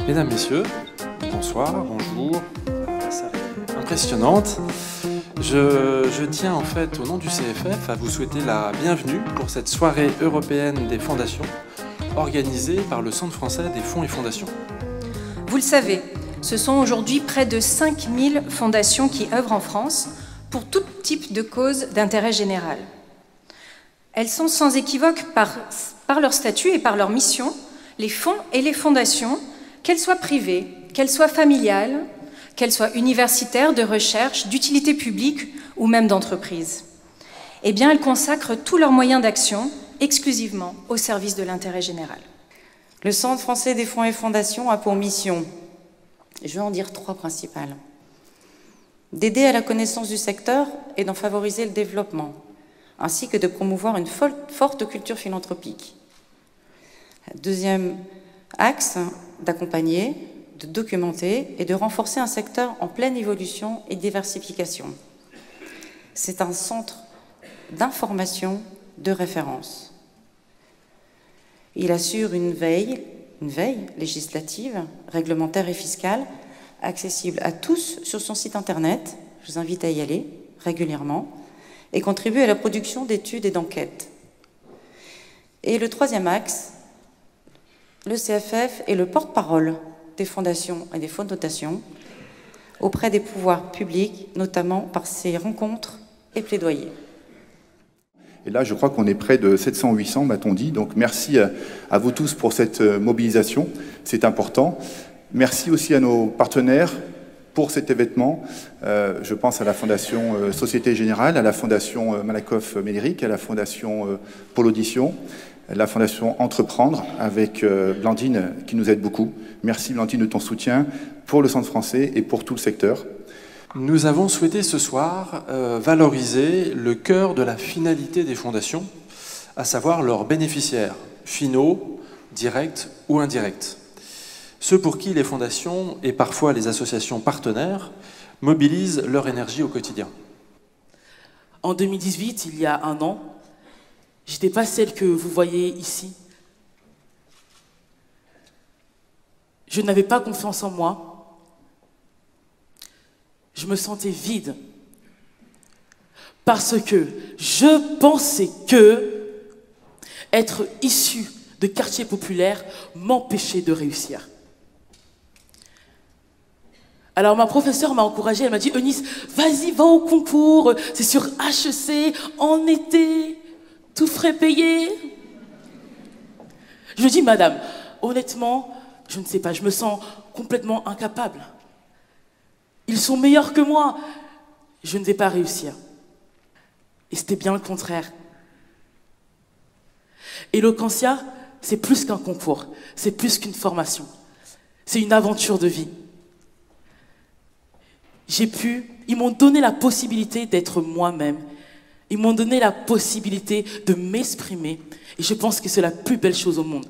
Mesdames, Messieurs, bonsoir, bonjour. La salle est impressionnante. Je tiens en fait, au nom du CFF, à vous souhaiter la bienvenue pour cette soirée européenne des fondations organisée par le Centre français des fonds et fondations. Vous le savez, ce sont aujourd'hui près de 5000 fondations qui œuvrent en France pour tout type de cause d'intérêt général. Elles sont sans équivoque par leur statut et par leur mission, les fonds et les fondations, qu'elles soient privées, qu'elles soient familiales, qu'elles soient universitaires, de recherche, d'utilité publique ou même d'entreprise. Eh bien, elles consacrent tous leurs moyens d'action exclusivement au service de l'intérêt général. Le Centre français des fonds et fondations a pour mission, je vais en dire 3 principales, d'aider à la connaissance du secteur et d'en favoriser le développement, ainsi que de promouvoir une forte culture philanthropique. Deuxième axe, d'accompagner, de documenter et de renforcer un secteur en pleine évolution et diversification. C'est un centre d'information de référence. Il assure une veille législative, réglementaire et fiscale, accessible à tous sur son site internet, je vous invite à y aller régulièrement, et contribue à la production d'études et d'enquêtes. Et le troisième axe, le CFF est le porte-parole des fondations et des fonds de dotation auprès des pouvoirs publics, notamment par ses rencontres et plaidoyers. Et là, je crois qu'on est près de 700-800, m'a-t-on dit. Donc merci à vous tous pour cette mobilisation, c'est important. Merci aussi à nos partenaires pour cet événement. Je pense à la Fondation Société Générale, à la Fondation Malakoff-Médéric, à la Fondation Pôle Audition, la Fondation Entreprendre, avec Blandine qui nous aide beaucoup. Merci Blandine de ton soutien pour le Centre français et pour tout le secteur. Nous avons souhaité ce soir valoriser le cœur de la finalité des fondations, à savoir leurs bénéficiaires, finaux, directs ou indirects. Ceux pour qui les fondations et parfois les associations partenaires mobilisent leur énergie au quotidien. En 2018, il y a un an, j'étais pas celle que vous voyez ici. Je n'avais pas confiance en moi. Je me sentais vide. Parce que je pensais que être issu de quartiers populaires m'empêchait de réussir. Alors ma professeure m'a encouragée, elle m'a dit « Eunice, vas-y, va au concours, c'est sur HEC, en été, tout frais payé. » Je lui dis « Madame, honnêtement, je ne sais pas, je me sens complètement incapable. Ils sont meilleurs que moi, je ne vais pas réussir. » Et c'était bien le contraire. Eloquentia, c'est plus qu'un concours, c'est plus qu'une formation. C'est une aventure de vie. Ils m'ont donné la possibilité d'être moi-même. Ils m'ont donné la possibilité de m'exprimer. Et je pense que c'est la plus belle chose au monde.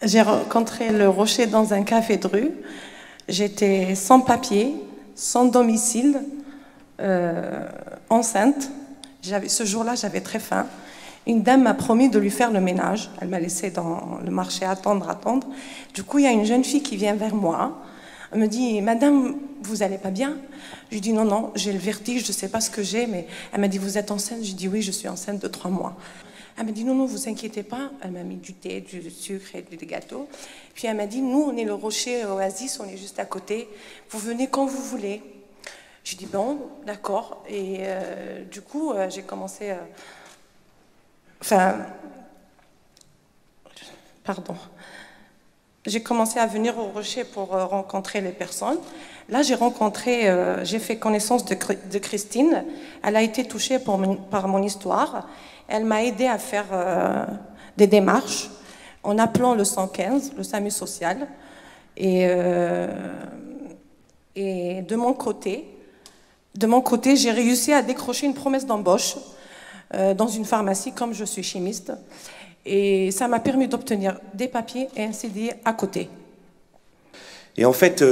J'ai rencontré le Rocher dans un café de rue. J'étais sans papier, sans domicile, enceinte. Ce jour-là, j'avais très faim. Une dame m'a promis de lui faire le ménage. Elle m'a laissé dans le marché attendre. Du coup, il y a une jeune fille qui vient vers moi. Elle me dit « Madame, vous n'allez pas bien ?» Je lui dis « Non, non, j'ai le vertige, je ne sais pas ce que j'ai. » Mais elle m'a dit « Vous êtes enceinte ?» Je dis « Oui, je suis enceinte de 3 mois. » Elle m'a dit « Non, non, vous inquiétez pas. » Elle m'a mis du thé, du sucre et des gâteaux. Puis elle m'a dit « Nous, on est le Rocher Oasis, on est juste à côté. Vous venez quand vous voulez. » Je dis « Bon, d'accord. » Et du coup, j'ai commencé... J'ai commencé à venir au Rocher pour rencontrer les personnes. Là, j'ai fait connaissance de Christine. Elle a été touchée par mon histoire. Elle m'a aidé à faire des démarches en appelant le 115, le SAMU social. Et de mon côté, j'ai réussi à décrocher une promesse d'embauche dans une pharmacie, comme je suis chimiste. Et ça m'a permis d'obtenir des papiers et un CDI à côté. Et en fait,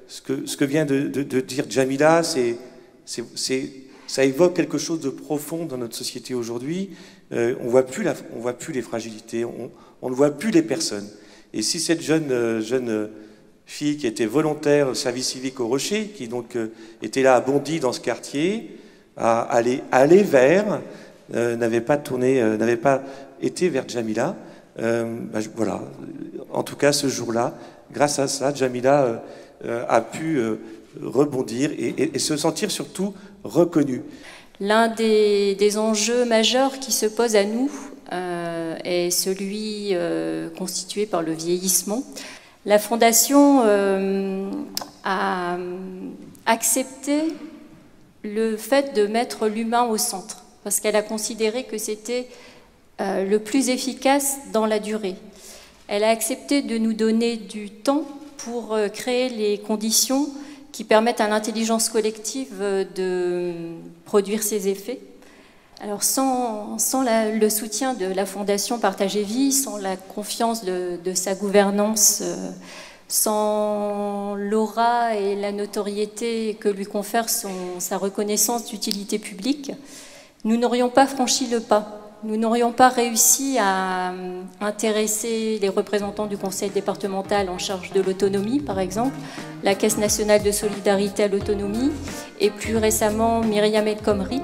ce que vient de dire Djamila, ça évoque quelque chose de profond dans notre société aujourd'hui. On voit plus les fragilités, on ne voit plus les personnes. Et si cette jeune fille qui était volontaire au service civique au Rocher, qui donc était là à Bondy dans ce quartier, aller vers, n'avait pas été vers Djamila, voilà. En tout cas, ce jour-là, grâce à ça, Djamila a pu rebondir et se sentir surtout reconnue. L'un des enjeux majeurs qui se posent à nous est celui constitué par le vieillissement. La Fondation a accepté le fait de mettre l'humain au centre, parce qu'elle a considéré que c'était le plus efficace dans la durée. Elle a accepté de nous donner du temps pour créer les conditions qui permettent à l'intelligence collective de produire ses effets. Alors sans le soutien de la Fondation Partager Vie, sans la confiance de sa gouvernance, sans l'aura et la notoriété que lui confère sa reconnaissance d'utilité publique, nous n'aurions pas franchi le pas. Nous n'aurions pas réussi à intéresser les représentants du conseil départemental en charge de l'autonomie, par exemple, la Caisse nationale de solidarité à l'autonomie, et plus récemment Myriam El Khomri,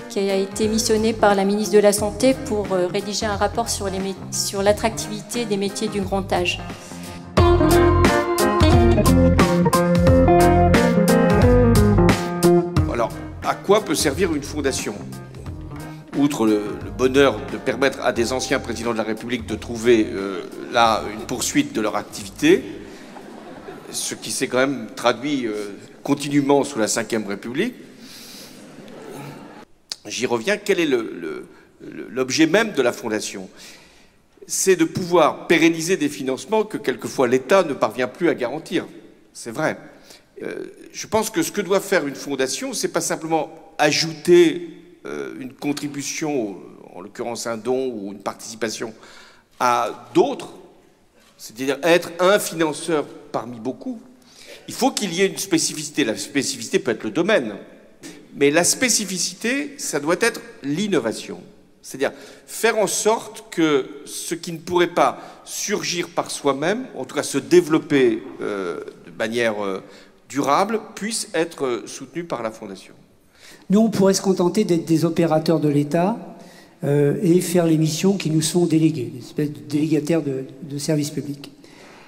qui a été missionnée par la ministre de la Santé pour rédiger un rapport sur l'attractivité des métiers du grand âge. Alors, à quoi peut servir une fondation ? Outre le bonheur de permettre à des anciens présidents de la République de trouver là une poursuite de leur activité, ce qui s'est quand même traduit continuellement sous la Ve République, j'y reviens, quel est l'objet même de la Fondation? C'est de pouvoir pérenniser des financements que quelquefois l'État ne parvient plus à garantir. C'est vrai. Je pense que ce que doit faire une fondation, c'est pas simplement ajouter une contribution, en l'occurrence un don ou une participation à d'autres, c'est-à-dire être un financeur parmi beaucoup. Il faut qu'il y ait une spécificité. La spécificité peut être le domaine, mais la spécificité, ça doit être l'innovation. C'est-à-dire faire en sorte que ce qui ne pourrait pas surgir par soi-même, en tout cas se développer de manière durable, puisse être soutenu par la Fondation. Nous, on pourrait se contenter d'être des opérateurs de l'État et faire les missions qui nous sont déléguées, une espèce de délégataire de services publics.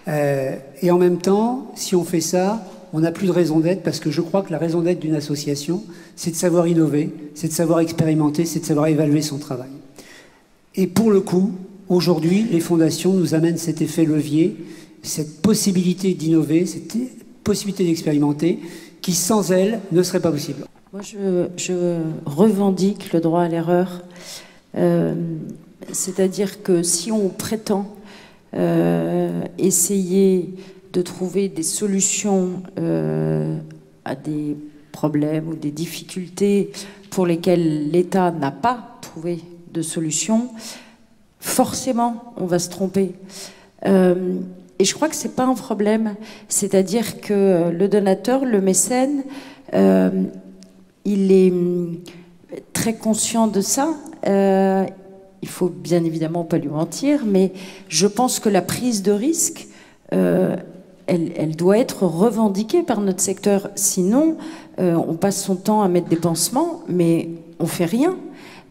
Et en même temps, si on fait ça, on n'a plus de raison d'être, parce que je crois que la raison d'être d'une association, c'est de savoir innover, c'est de savoir expérimenter, c'est de savoir évaluer son travail. Et pour le coup, aujourd'hui, les fondations nous amènent cet effet levier, cette possibilité d'innover, cette possibilité d'expérimenter, qui sans elle ne serait pas possible. Moi, je revendique le droit à l'erreur. C'est-à-dire que si on prétend essayer de trouver des solutions à des problèmes ou des difficultés pour lesquelles l'État n'a pas trouvé de solution, forcément, on va se tromper. Et je crois que c'est pas un problème. C'est-à-dire que le donateur, le mécène, il est très conscient de ça. Il faut bien évidemment pas lui mentir, mais je pense que la prise de risque, elle doit être revendiquée par notre secteur. Sinon, on passe son temps à mettre des pansements, mais on fait rien.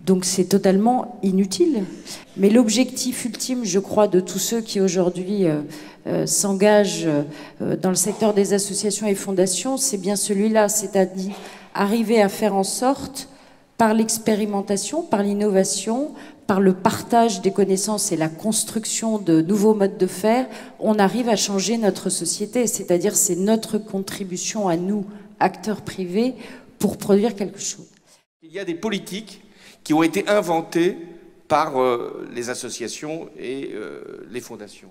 Donc c'est totalement inutile. Mais l'objectif ultime, je crois, de tous ceux qui aujourd'hui s'engagent dans le secteur des associations et fondations, c'est bien celui-là, c'est-à-dire arriver à faire en sorte, par l'expérimentation, par l'innovation, par le partage des connaissances et la construction de nouveaux modes de faire, on arrive à changer notre société. C'est-à-dire c'est notre contribution à nous, acteurs privés, pour produire quelque chose. Il y a des politiques qui ont été inventées par les associations et les fondations,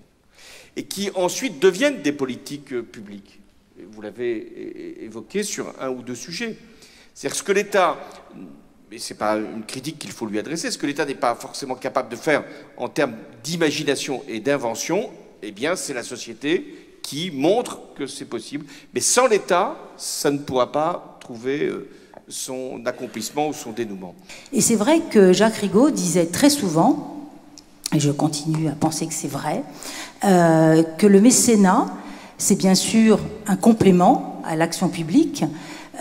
et qui ensuite deviennent des politiques publiques. Vous l'avez évoqué sur un ou deux sujets. C'est-à-dire ce que l'État, et ce n'est pas une critique qu'il faut lui adresser, ce que l'État n'est pas forcément capable de faire en termes d'imagination et d'invention, eh bien c'est la société qui montre que c'est possible. Mais sans l'État, ça ne pourra pas trouver son accomplissement ou son dénouement. Et c'est vrai que Jacques Rigaud disait très souvent et je continue à penser que c'est vrai, que le mécénat, c'est bien sûr un complément à l'action publique,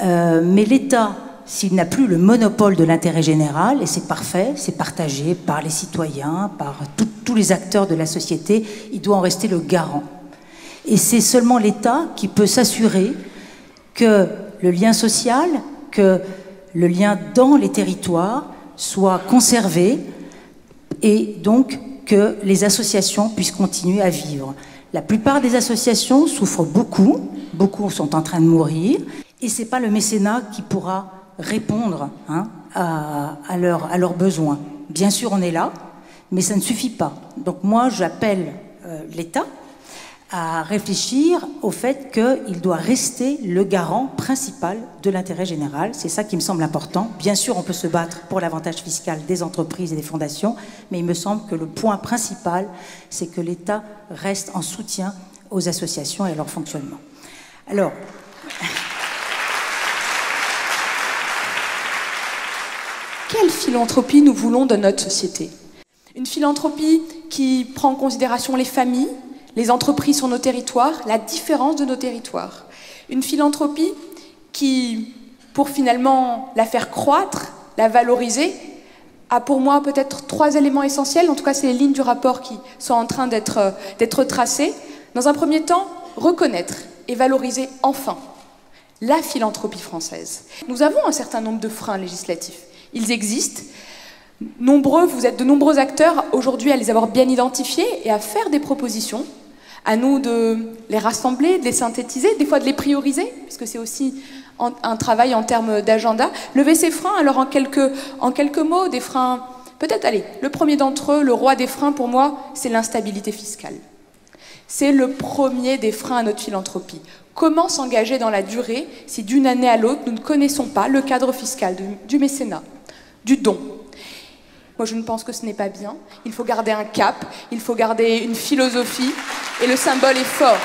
mais l'État, s'il n'a plus le monopole de l'intérêt général, et c'est parfait, c'est partagé par les citoyens, par tous les acteurs de la société, il doit en rester le garant. Et c'est seulement l'État qui peut s'assurer que le lien social, que le lien dans les territoires soit conservé et donc que les associations puissent continuer à vivre. La plupart des associations souffrent beaucoup, beaucoup sont en train de mourir, et ce n'est pas le mécénat qui pourra répondre à leurs besoins. Bien sûr, on est là, mais ça ne suffit pas. Donc moi, j'appelle l'État à réfléchir au fait qu'il doit rester le garant principal de l'intérêt général. C'est ça qui me semble important. Bien sûr, on peut se battre pour l'avantage fiscal des entreprises et des fondations, mais il me semble que le point principal, c'est que l'État reste en soutien aux associations et à leur fonctionnement. Alors... Quelle philanthropie nous voulons de notre société? Une philanthropie qui prend en considération les familles, les entreprises sur nos territoires, la différence de nos territoires. Une philanthropie qui, pour finalement la faire croître, la valoriser, a pour moi peut-être 3 éléments essentiels. En tout cas, c'est les lignes du rapport qui sont en train d'être tracées. Dans un premier temps, reconnaître et valoriser enfin la philanthropie française. Nous avons un certain nombre de freins législatifs. Ils existent. Vous êtes de nombreux acteurs aujourd'hui à les avoir bien identifiés et à faire des propositions. À nous de les rassembler, de les synthétiser, des fois de les prioriser, puisque c'est aussi un travail en termes d'agenda. Lever ces freins, alors en quelques mots, des freins, peut-être, allez, le premier d'entre eux, le roi des freins pour moi, c'est l'instabilité fiscale. C'est le premier des freins à notre philanthropie. Comment s'engager dans la durée si d'une année à l'autre, nous ne connaissons pas le cadre fiscal du mécénat, du don? Moi, je ne pense que ce n'est pas bien. Il faut garder un cap, il faut garder une philosophie, et le symbole est fort.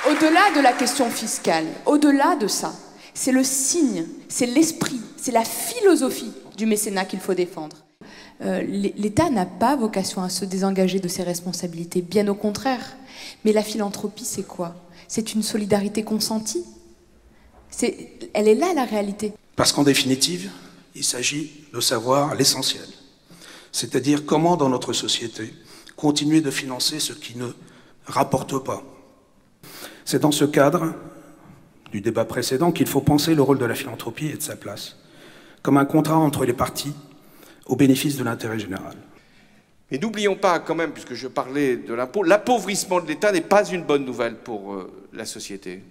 Au-delà de la question fiscale, au-delà de ça, c'est le signe, c'est l'esprit, c'est la philosophie du mécénat qu'il faut défendre. L'État n'a pas vocation à se désengager de ses responsabilités, bien au contraire. Mais la philanthropie, c'est quoi? C'est une solidarité consentie. Elle est là, la réalité. Parce qu'en définitive, il s'agit de savoir l'essentiel. C'est-à-dire comment, dans notre société, continuer de financer ce qui ne rapporte pas. C'est dans ce cadre du débat précédent qu'il faut penser le rôle de la philanthropie et de sa place, comme un contrat entre les parties au bénéfice de l'intérêt général. Mais n'oublions pas quand même, puisque je parlais de l'impôt, l'appauvrissement de l'État n'est pas une bonne nouvelle pour la société.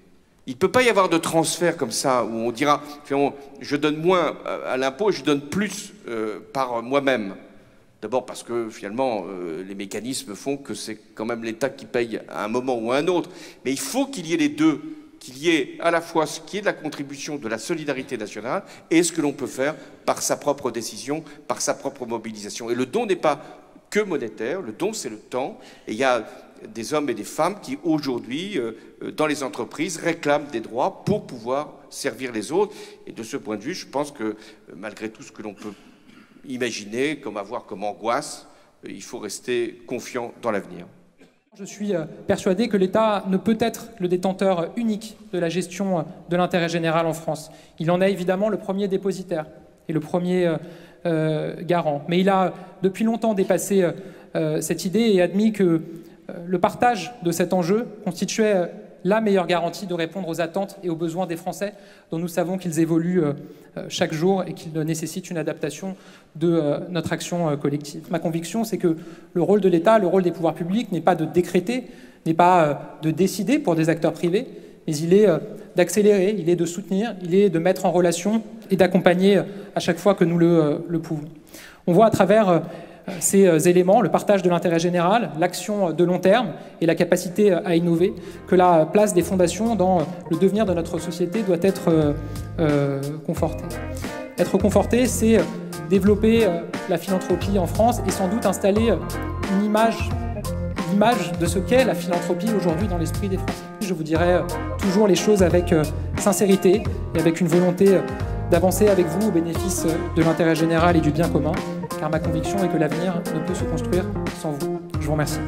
Il ne peut pas y avoir de transfert comme ça, où on dira, je donne moins à l'impôt et je donne plus par moi-même. D'abord parce que finalement, les mécanismes font que c'est quand même l'État qui paye à un moment ou à un autre. Mais il faut qu'il y ait les deux, qu'il y ait à la fois ce qui est de la contribution de la solidarité nationale et ce que l'on peut faire par sa propre décision, par sa propre mobilisation. Et le don n'est pas que monétaire, le don c'est le temps. Et il y a des hommes et des femmes qui aujourd'hui, dans les entreprises, réclament des droits pour pouvoir servir les autres. Et de ce point de vue, je pense que malgré tout ce que l'on peut imaginer, avoir comme angoisse, il faut rester confiant dans l'avenir. Je suis persuadé que l'État ne peut être le détenteur unique de la gestion de l'intérêt général en France. Il en est évidemment le premier dépositaire et le premier garant. Mais il a depuis longtemps dépassé cette idée et admis que le partage de cet enjeu constituait la meilleure garantie de répondre aux attentes et aux besoins des Français, dont nous savons qu'ils évoluent chaque jour et qu'ils nécessitent une adaptation de notre action collective. Ma conviction, c'est que le rôle de l'État, le rôle des pouvoirs publics n'est pas de décréter, n'est pas de décider pour des acteurs privés, mais il est d'accélérer, il est de soutenir, il est de mettre en relation et d'accompagner à chaque fois que nous le pouvons. On voit à travers ces éléments, le partage de l'intérêt général, l'action de long terme et la capacité à innover, que la place des fondations dans le devenir de notre société doit être confortée. Être confortée, c'est développer la philanthropie en France et sans doute installer l'image de ce qu'est la philanthropie aujourd'hui dans l'esprit des Français. Je vous dirai toujours les choses avec sincérité et avec une volonté d'avancer avec vous au bénéfice de l'intérêt général et du bien commun. car ma conviction est que l'avenir ne peut se construire sans vous. Je vous remercie.